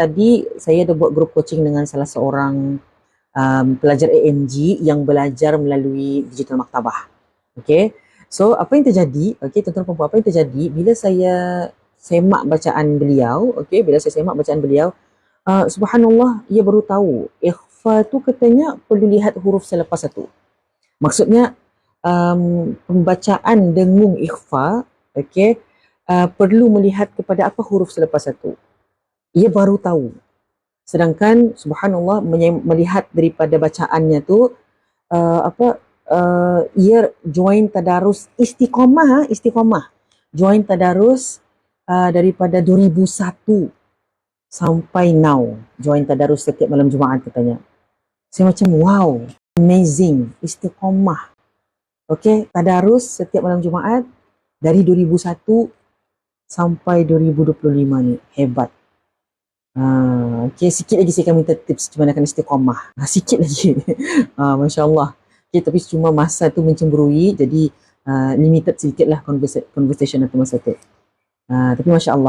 Tadi saya ada buat group coaching dengan salah seorang pelajar AMG yang belajar melalui digital maktabah. Okay, so apa yang terjadi, okay, tuan-tuan perempuan, apa yang terjadi bila saya semak bacaan beliau, okay, bila saya semak bacaan beliau, subhanallah, ia baru tahu ikhfa tu katanya perlu lihat huruf selepas satu. Maksudnya pembacaan dengung ikhfa, okay, perlu melihat kepada apa huruf selepas satu. Ia baru tahu. Sedangkan subhanallah melihat daripada bacaannya tu ia join tadarus istiqamah join tadarus daripada 2001 sampai now, join tadarus setiap malam Jumaat katanya. Saya macam wow, amazing, istiqamah. Okay, tadarus setiap malam Jumaat dari 2001 sampai 2025 ni, hebat. Okay, sikit lagi saya akan minta tips macam mana akan istiqamah. Sikit lagi. Masya Allah. Okay, tapi cuma masa tu mencemburui, jadi limited sedikit lah conversation atau masa tu. Tapi Masya Allah.